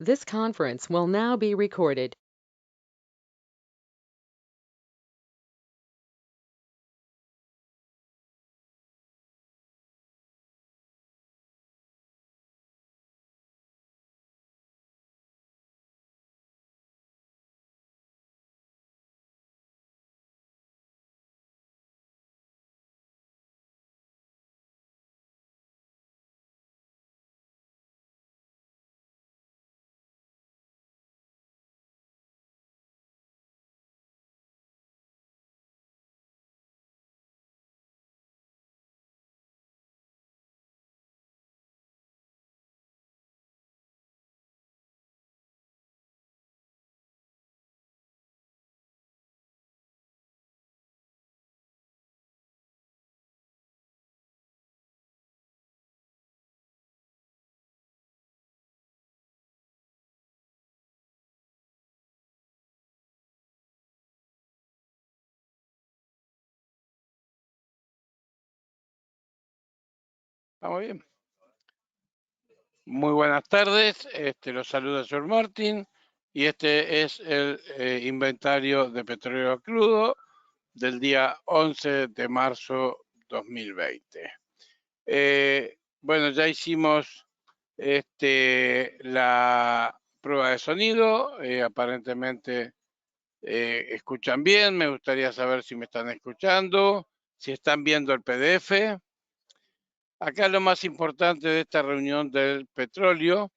This conference will now be recorded. ¿Estamos bien? Muy buenas tardes, los saluda Sir Martin y este es el inventario de petróleo crudo del día 11 de marzo 2020. Bueno, ya hicimos la prueba de sonido, aparentemente escuchan bien, me gustaría saber si me están escuchando, si están viendo el PDF. Acá lo más importante de esta reunión del petróleo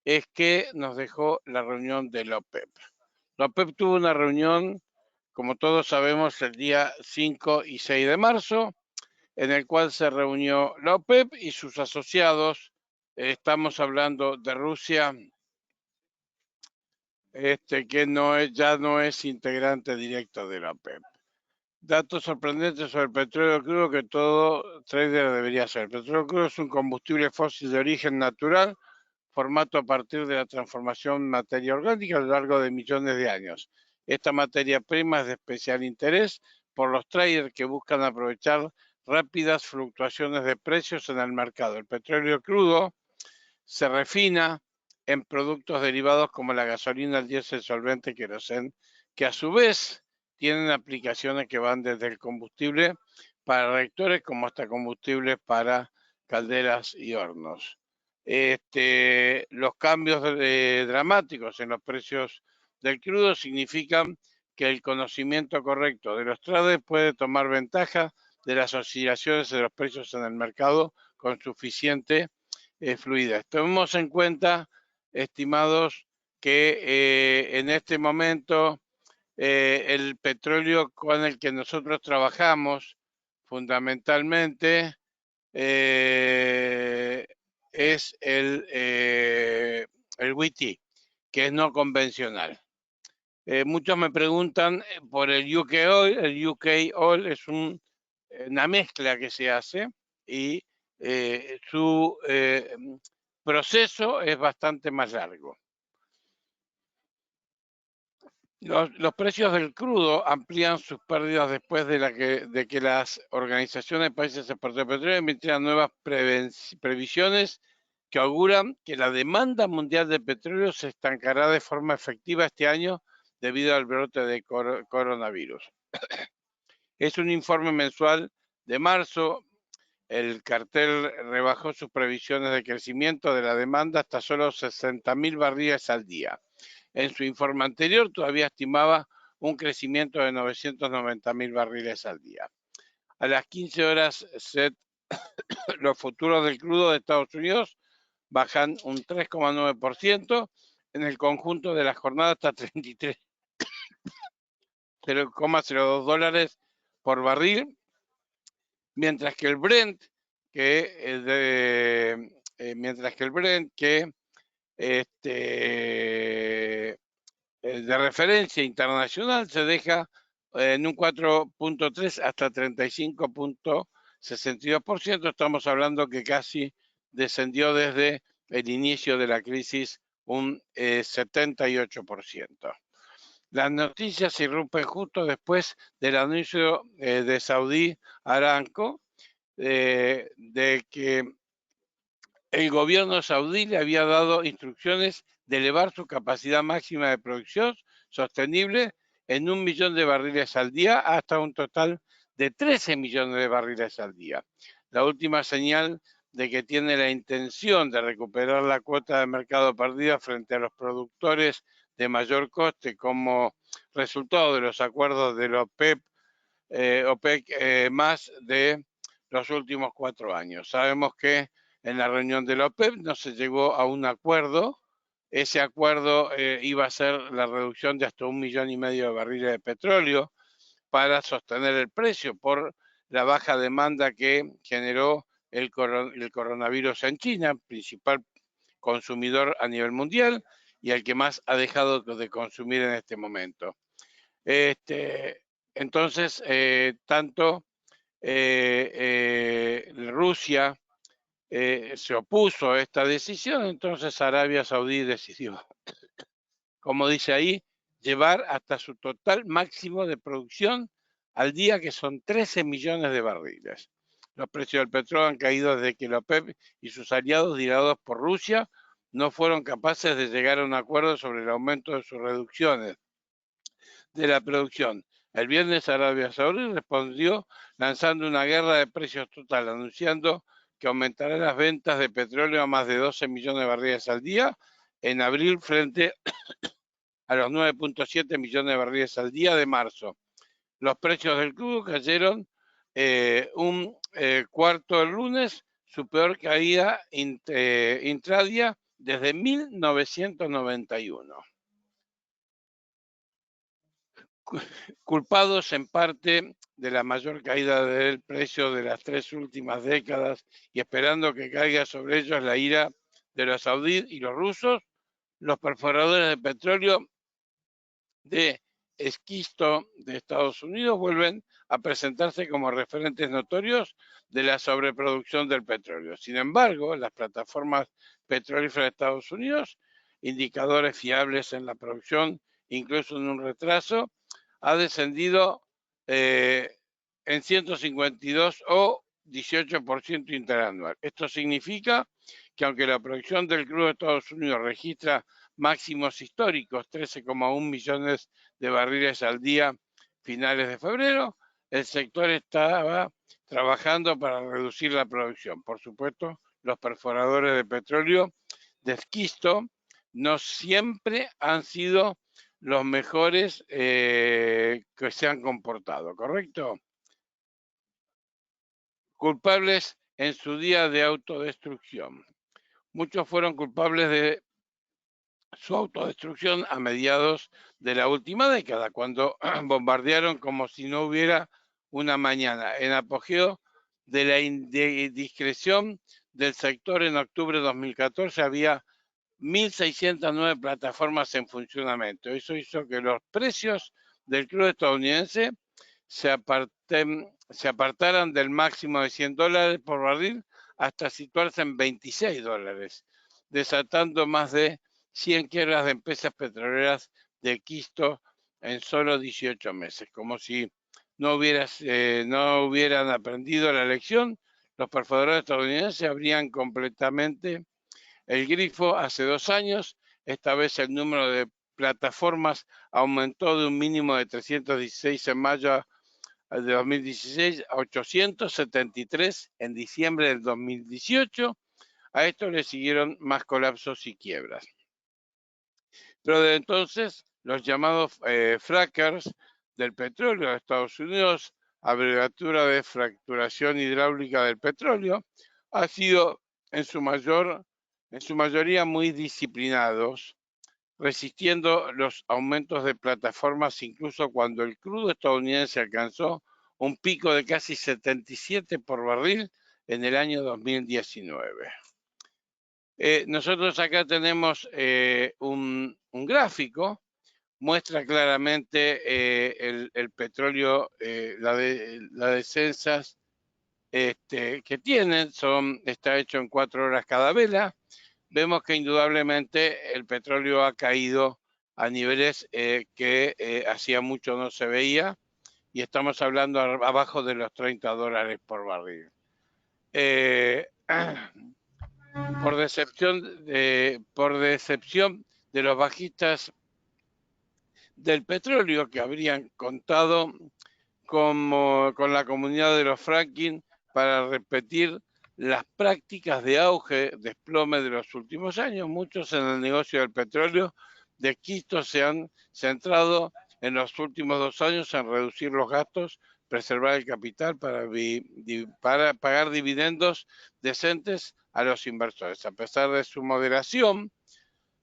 es que nos dejó la reunión de la OPEP. La OPEP tuvo una reunión, como todos sabemos, el día 5 y 6 de marzo, en el cual se reunió la OPEP y sus asociados. Estamos hablando de Rusia, que ya no es integrante directo de la OPEP. Datos sorprendentes sobre el petróleo crudo que todo trader debería saber. El petróleo crudo es un combustible fósil de origen natural formato a partir de la transformación en materia orgánica a lo largo de millones de años. Esta materia prima es de especial interés por los traders que buscan aprovechar rápidas fluctuaciones de precios en el mercado. El petróleo crudo se refina en productos derivados como la gasolina, el diésel, solvente, queroseno, que a su vez tienen aplicaciones que van desde el combustible para reactores como hasta combustibles para calderas y hornos. Los cambios dramáticos en los precios del crudo significan que el conocimiento correcto de los traders puede tomar ventaja de las oscilaciones de los precios en el mercado con suficiente fluidez. Tomemos en cuenta, estimados, que en este momento el petróleo con el que nosotros trabajamos fundamentalmente es el WTI, que es no convencional. Muchos me preguntan por el UK Oil. El UK Oil es una mezcla que se hace y su proceso es bastante más largo. Los precios del crudo amplían sus pérdidas después de que las organizaciones de países exportadores de petróleo emitieran nuevas previsiones que auguran que la demanda mundial de petróleo se estancará de forma efectiva este año debido al brote de coronavirus. Es un informe mensual de marzo. El cartel rebajó sus previsiones de crecimiento de la demanda hasta solo 60.000 barriles al día. En su informe anterior todavía estimaba un crecimiento de 990.000 barriles al día. A las 15 horas set, los futuros del crudo de Estados Unidos bajan un 3,9%, en el conjunto de la jornada hasta 33,02 dólares por barril, mientras que el Brent, de referencia internacional, se deja en un 4,3 hasta 35,62%. Estamos hablando que casi descendió desde el inicio de la crisis un 78%. Las noticias irrumpen justo después del anuncio de Saudi Aramco de que el gobierno saudí le había dado instrucciones de elevar su capacidad máxima de producción sostenible en 1 millón de barriles al día hasta un total de 13 millones de barriles al día. La última señal de que tiene la intención de recuperar la cuota de mercado perdida frente a los productores de mayor coste como resultado de los acuerdos de la OPEC más de los últimos 4 años. Sabemos que en la reunión de la OPEP no se llegó a un acuerdo. Ese acuerdo iba a ser la reducción de hasta 1,5 millones de barriles de petróleo para sostener el precio por la baja demanda que generó el coronavirus en China, principal consumidor a nivel mundial y el que más ha dejado de consumir en este momento. Entonces, tanto Rusia se opuso a esta decisión, entonces Arabia Saudí decidió, como dice ahí, llevar hasta su total máximo de producción al día, que son 13 millones de barriles. Los precios del petróleo han caído desde que la OPEP y sus aliados, liderados por Rusia, no fueron capaces de llegar a un acuerdo sobre el aumento de sus reducciones de la producción. El viernes Arabia Saudí respondió lanzando una guerra de precios total, anunciando que aumentará las ventas de petróleo a más de 12 millones de barriles al día en abril frente a los 9,7 millones de barriles al día de marzo. Los precios del crudo cayeron un cuarto el lunes, su peor caída intradía desde 1991. Culpados en parte de la mayor caída del precio de las 3 últimas décadas y esperando que caiga sobre ellos la ira de los saudíes y los rusos, los perforadores de petróleo de esquisto de Estados Unidos vuelven a presentarse como referentes notorios de la sobreproducción del petróleo. Sin embargo, las plataformas petrolíferas de Estados Unidos, indicadores fiables en la producción, incluso en un retraso, ha descendido en 152 o 18% interanual. Esto significa que aunque la producción del crudo de Estados Unidos registra máximos históricos, 13,1 millones de barriles al día finales de febrero, el sector estaba trabajando para reducir la producción. Por supuesto, los perforadores de petróleo de esquisto no siempre han sido los mejores que se han comportado, ¿correcto? Culpables en su día de autodestrucción. Muchos fueron culpables de su autodestrucción a mediados de la última década, cuando bombardearon como si no hubiera una mañana. En apogeo de la indiscreción del sector, en octubre de 2014 había 1.609 plataformas en funcionamiento. Eso hizo que los precios del crudo estadounidense se apartaran del máximo de $100 por barril hasta situarse en $26, desatando más de 100 quiebras de empresas petroleras de quisto en solo 18 meses. Como si no hubieran aprendido la lección, los perforadores estadounidenses abrían completamente el grifo hace 2 años. Esta vez el número de plataformas aumentó de un mínimo de 316 en mayo de 2016 a 873 en diciembre del 2018. A esto le siguieron más colapsos y quiebras. Pero de entonces, los llamados frackers del petróleo de Estados Unidos, abreviatura de fracturación hidráulica del petróleo, han sido en su mayoría muy disciplinados, resistiendo los aumentos de plataformas incluso cuando el crudo estadounidense alcanzó un pico de casi 77 por barril en el año 2019. Nosotros acá tenemos un gráfico, muestra claramente el petróleo, las descensas que tienen, está hecho en 4 horas cada vela. Vemos que indudablemente el petróleo ha caído a niveles que hacía mucho no se veía, y estamos hablando abajo de los $30 por barril. por decepción de los bajistas del petróleo que habrían contado con la comunidad de los fracking para repetir las prácticas de auge, desplome de los últimos años. Muchos en el negocio del petróleo de quisto se han centrado en los últimos 2 años en reducir los gastos, preservar el capital para pagar dividendos decentes a los inversores. A pesar de su moderación,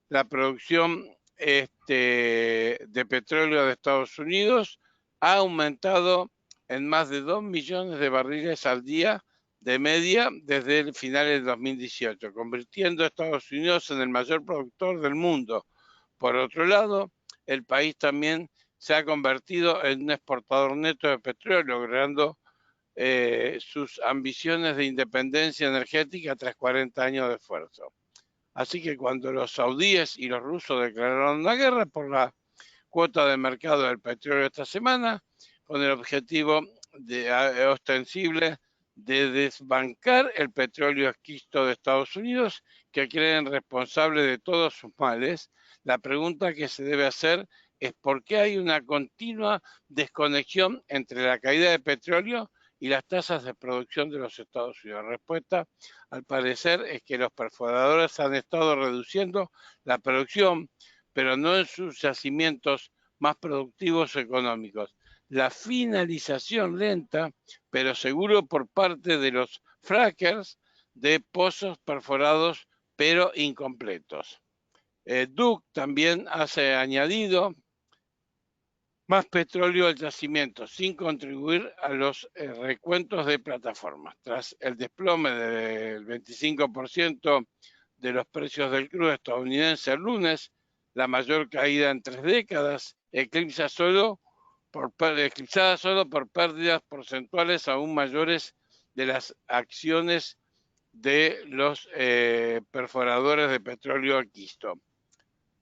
la producción de petróleo de Estados Unidos ha aumentado en más de 2 millones de barriles al día de media desde el final de 2018, convirtiendo a Estados Unidos en el mayor productor del mundo. Por otro lado, el país también se ha convertido en un exportador neto de petróleo, logrando sus ambiciones de independencia energética tras 40 años de esfuerzo. Así que cuando los saudíes y los rusos declararon la guerra por la cuota de mercado del petróleo esta semana, con el objetivo ostensible de desbancar el petróleo esquisto de Estados Unidos, que creen responsable de todos sus males, la pregunta que se debe hacer es por qué hay una continua desconexión entre la caída de petróleo y las tasas de producción de los Estados Unidos. La respuesta, al parecer, es que los perforadores han estado reduciendo la producción, pero no en sus yacimientos más productivos económicos. La finalización lenta, pero seguro por parte de los frackers de pozos perforados, pero incompletos. Duke también ha añadido más petróleo al yacimiento, sin contribuir a los recuentos de plataformas. Tras el desplome del 25% de los precios del crudo estadounidense el lunes, la mayor caída en 3 décadas, eclipsada solo por pérdidas porcentuales aún mayores de las acciones de los perforadores de petróleo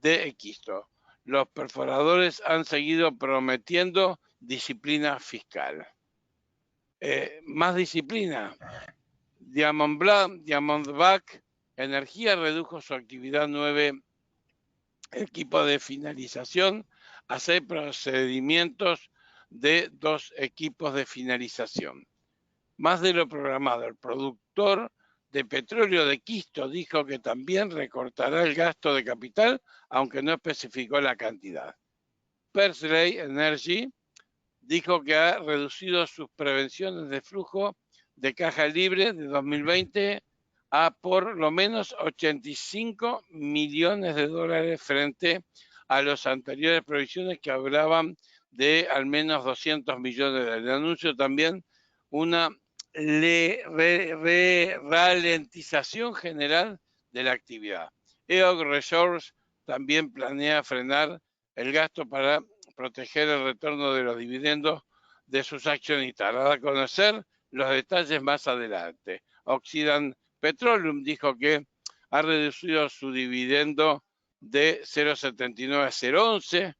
de Equisto. Los perforadores han seguido prometiendo disciplina fiscal. Más disciplina. Diamondback Energía redujo su actividad 9 equipos de finalización a 6 procedimientos de 2 equipos de finalización. Más de lo programado, el productor de petróleo de Quisto dijo que también recortará el gasto de capital, aunque no especificó la cantidad. Pursley Energy dijo que ha reducido sus prevenciones de flujo de caja libre de 2020 a por lo menos 85 millones de dólares frente a las anteriores previsiones que hablaban de al menos 200 millones de dólares. El anuncio también una ralentización general de la actividad. EOG Resources también planea frenar el gasto para proteger el retorno de los dividendos de sus accionistas. Hará conocer los detalles más adelante. Occidental Petroleum dijo que ha reducido su dividendo de 0,79 a 0,11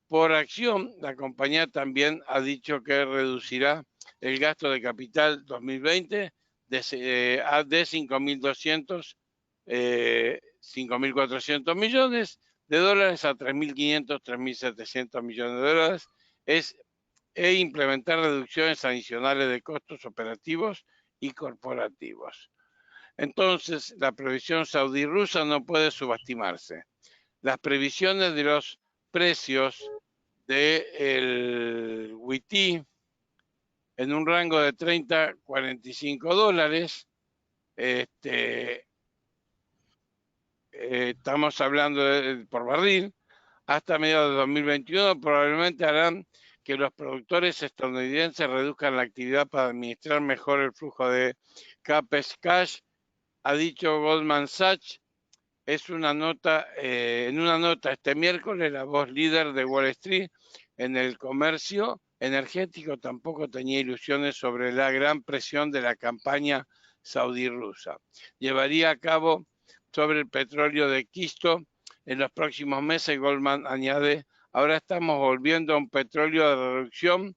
por acción. La compañía también ha dicho que reducirá el gasto de capital 2020 de 5.200, 5.400 millones de dólares a 3.500, 3.700 millones de dólares e implementar reducciones adicionales de costos operativos y corporativos. Entonces, la previsión saudí-rusa no puede subestimarse. Las previsiones de los precios del WTI en un rango de 30 a 45 dólares. Estamos hablando por barril. Hasta mediados de 2021 probablemente harán que los productores estadounidenses reduzcan la actividad para administrar mejor el flujo de CAPEX cash, ha dicho Goldman Sachs. Es en una nota este miércoles, la voz líder de Wall Street en el comercio energético tampoco tenía ilusiones sobre la gran presión de la campaña saudí-rusa. Llevaría a cabo sobre el petróleo de quisto en los próximos meses. Goldman añade, ahora estamos volviendo a un petróleo de reducción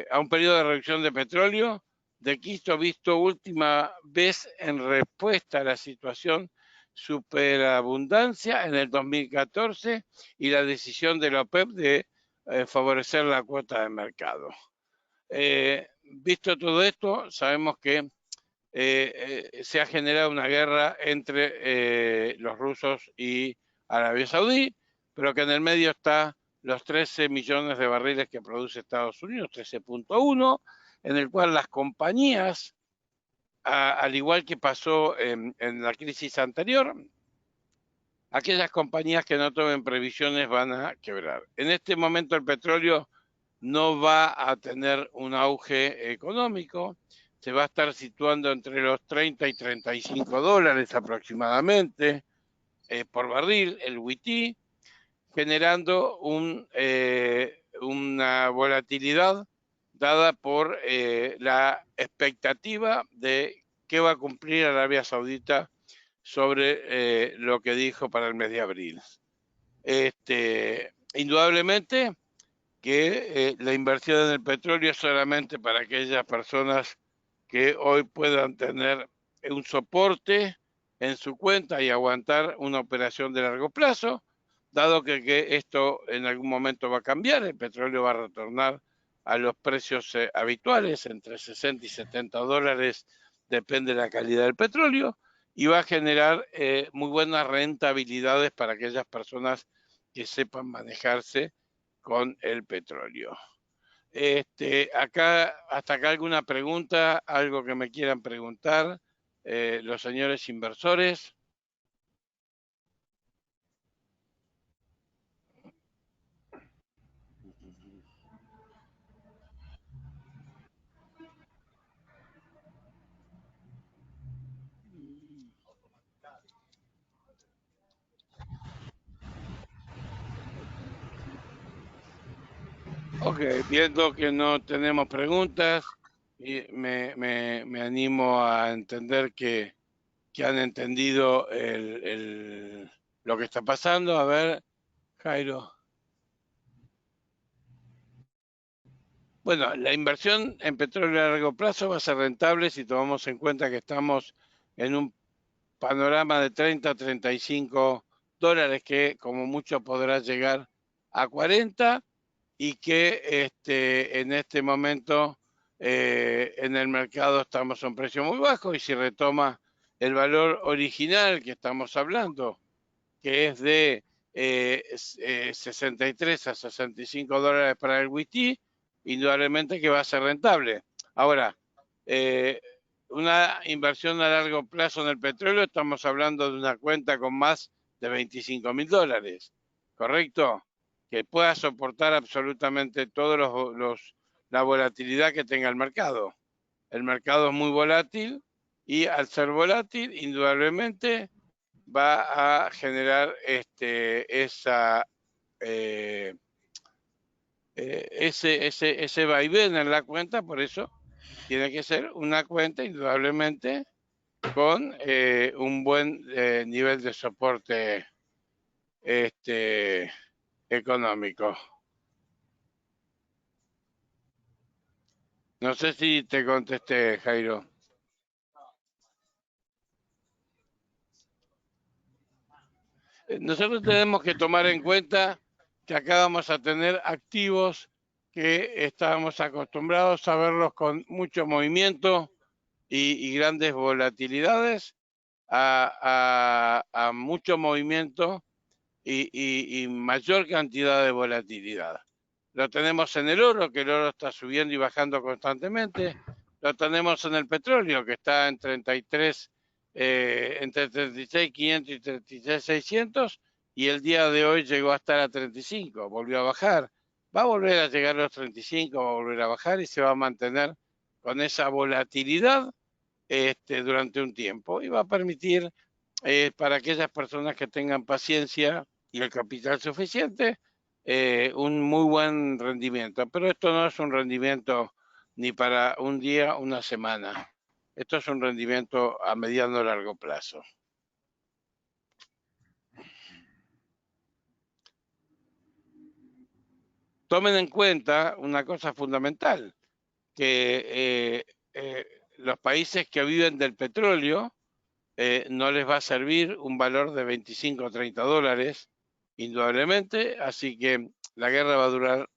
a un periodo de reducción de petróleo de Quito visto última vez en respuesta a la situación superabundancia en el 2014 y la decisión de la OPEP de favorecer la cuota de mercado. Visto todo esto, sabemos que se ha generado una guerra entre los rusos y Arabia Saudí, pero que en el medio está los 13 millones de barriles que produce Estados Unidos, 13.1, en el cual las compañías, al igual que pasó en la crisis anterior, aquellas compañías que no tomen previsiones van a quebrar. En este momento el petróleo no va a tener un auge económico, se va a estar situando entre los 30 y 35 dólares aproximadamente por barril, el WTI, generando una volatilidad dada por la expectativa de qué va a cumplir Arabia Saudita sobre lo que dijo para el mes de abril. Indudablemente que la inversión en el petróleo es solamente para aquellas personas que hoy puedan tener un soporte en su cuenta y aguantar una operación de largo plazo, dado que esto en algún momento va a cambiar, el petróleo va a retornar a los precios habituales, entre 60 y 70 dólares, depende de la calidad del petróleo, y va a generar muy buenas rentabilidades para aquellas personas que sepan manejarse con el petróleo. Hasta acá alguna pregunta, algo que me quieran preguntar los señores inversores. Ok, viendo que no tenemos preguntas, y me animo a entender que han entendido lo que está pasando. A ver, Jairo. Bueno, la inversión en petróleo a largo plazo va a ser rentable si tomamos en cuenta que estamos en un panorama de 30 a 35 dólares, que como mucho podrá llegar a 40, y que en este momento en el mercado estamos a un precio muy bajo, y si retoma el valor original que estamos hablando, que es de 63 a 65 dólares para el WTI, indudablemente que va a ser rentable. Ahora, una inversión a largo plazo en el petróleo, estamos hablando de una cuenta con más de 25.000 dólares, ¿correcto? Que pueda soportar absolutamente todos la volatilidad que tenga el mercado. El mercado es muy volátil, y al ser volátil, indudablemente va a generar ese vaivén en la cuenta. Por eso tiene que ser una cuenta indudablemente con un buen nivel de soporte económico. No sé si te contesté, Jairo. Nosotros tenemos que tomar en cuenta que acá vamos a tener activos que estábamos acostumbrados a verlos con mucho movimiento y grandes volatilidades, a mucho movimiento y mayor cantidad de volatilidad. Lo tenemos en el oro, que el oro está subiendo y bajando constantemente. Lo tenemos en el petróleo, que está en 33, entre 36.500 y 36.600, y el día de hoy llegó a estar a 35, volvió a bajar. Va a volver a llegar a los 35, va a volver a bajar y se va a mantener con esa volatilidad durante un tiempo, y va a permitir para aquellas personas que tengan paciencia y el capital suficiente, un muy buen rendimiento. Pero esto no es un rendimiento ni para un día, una semana. Esto es un rendimiento a mediano o largo plazo. Tomen en cuenta una cosa fundamental, que los países que viven del petróleo no les va a servir un valor de 25 o 30 dólares, indudablemente, así que la guerra va a durar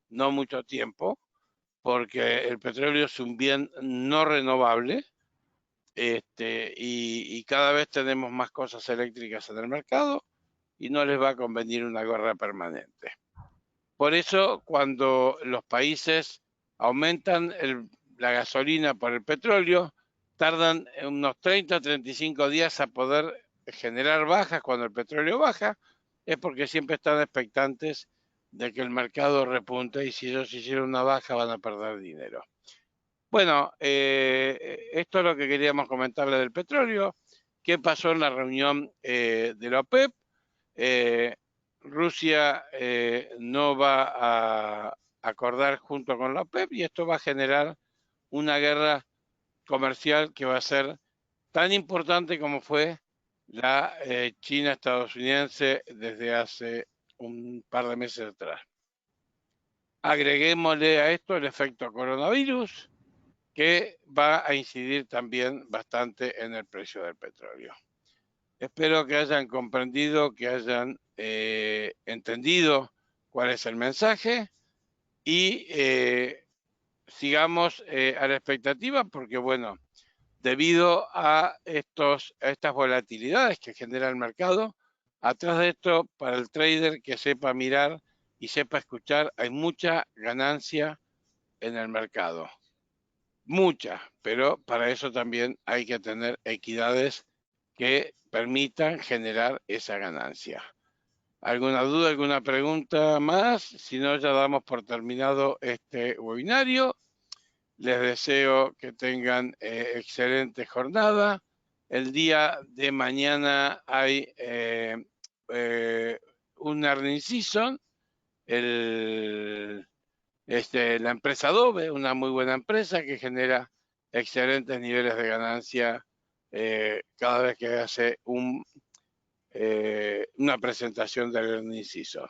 no mucho tiempo, porque el petróleo es un bien no renovable, y cada vez tenemos más cosas eléctricas en el mercado y no les va a convenir una guerra permanente. Por eso, cuando los países aumentan la gasolina por el petróleo, tardan unos 30 o 35 días a poder generar bajas cuando el petróleo baja, es porque siempre están expectantes de que el mercado repunte y si ellos hicieron una baja van a perder dinero. Bueno, esto es lo que queríamos comentarle del petróleo. ¿Qué pasó en la reunión de la OPEP? Rusia no va a acordar junto con la OPEP y esto va a generar una guerra comercial que va a ser tan importante como fue la China estadounidense desde hace un par de meses atrás. Agreguémosle a esto el efecto coronavirus, que va a incidir también bastante en el precio del petróleo. Espero que hayan comprendido, que hayan entendido cuál es el mensaje y sigamos a la expectativa porque, bueno, debido a estas volatilidades que genera el mercado, atrás de esto, para el trader que sepa mirar y sepa escuchar, hay mucha ganancia en el mercado. Mucha, pero para eso también hay que tener equidades que permitan generar esa ganancia. ¿Alguna duda, alguna pregunta más? Si no, ya damos por terminado este webinario. Les deseo que tengan excelente jornada. El día de mañana hay un earnings season. La empresa Adobe, una muy buena empresa que genera excelentes niveles de ganancia cada vez que hace una presentación del earnings season.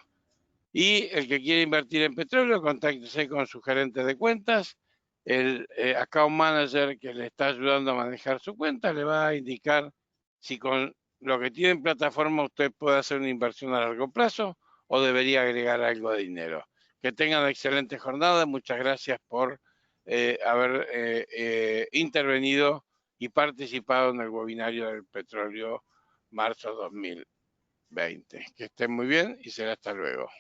Y el que quiere invertir en petróleo, contáctese con su gerente de cuentas. El account manager que le está ayudando a manejar su cuenta le va a indicar si con lo que tiene en plataforma usted puede hacer una inversión a largo plazo o debería agregar algo de dinero. Que tengan excelente jornada. Muchas gracias por haber intervenido y participado en el webinario del petróleo marzo 2020. Que estén muy bien y será hasta luego.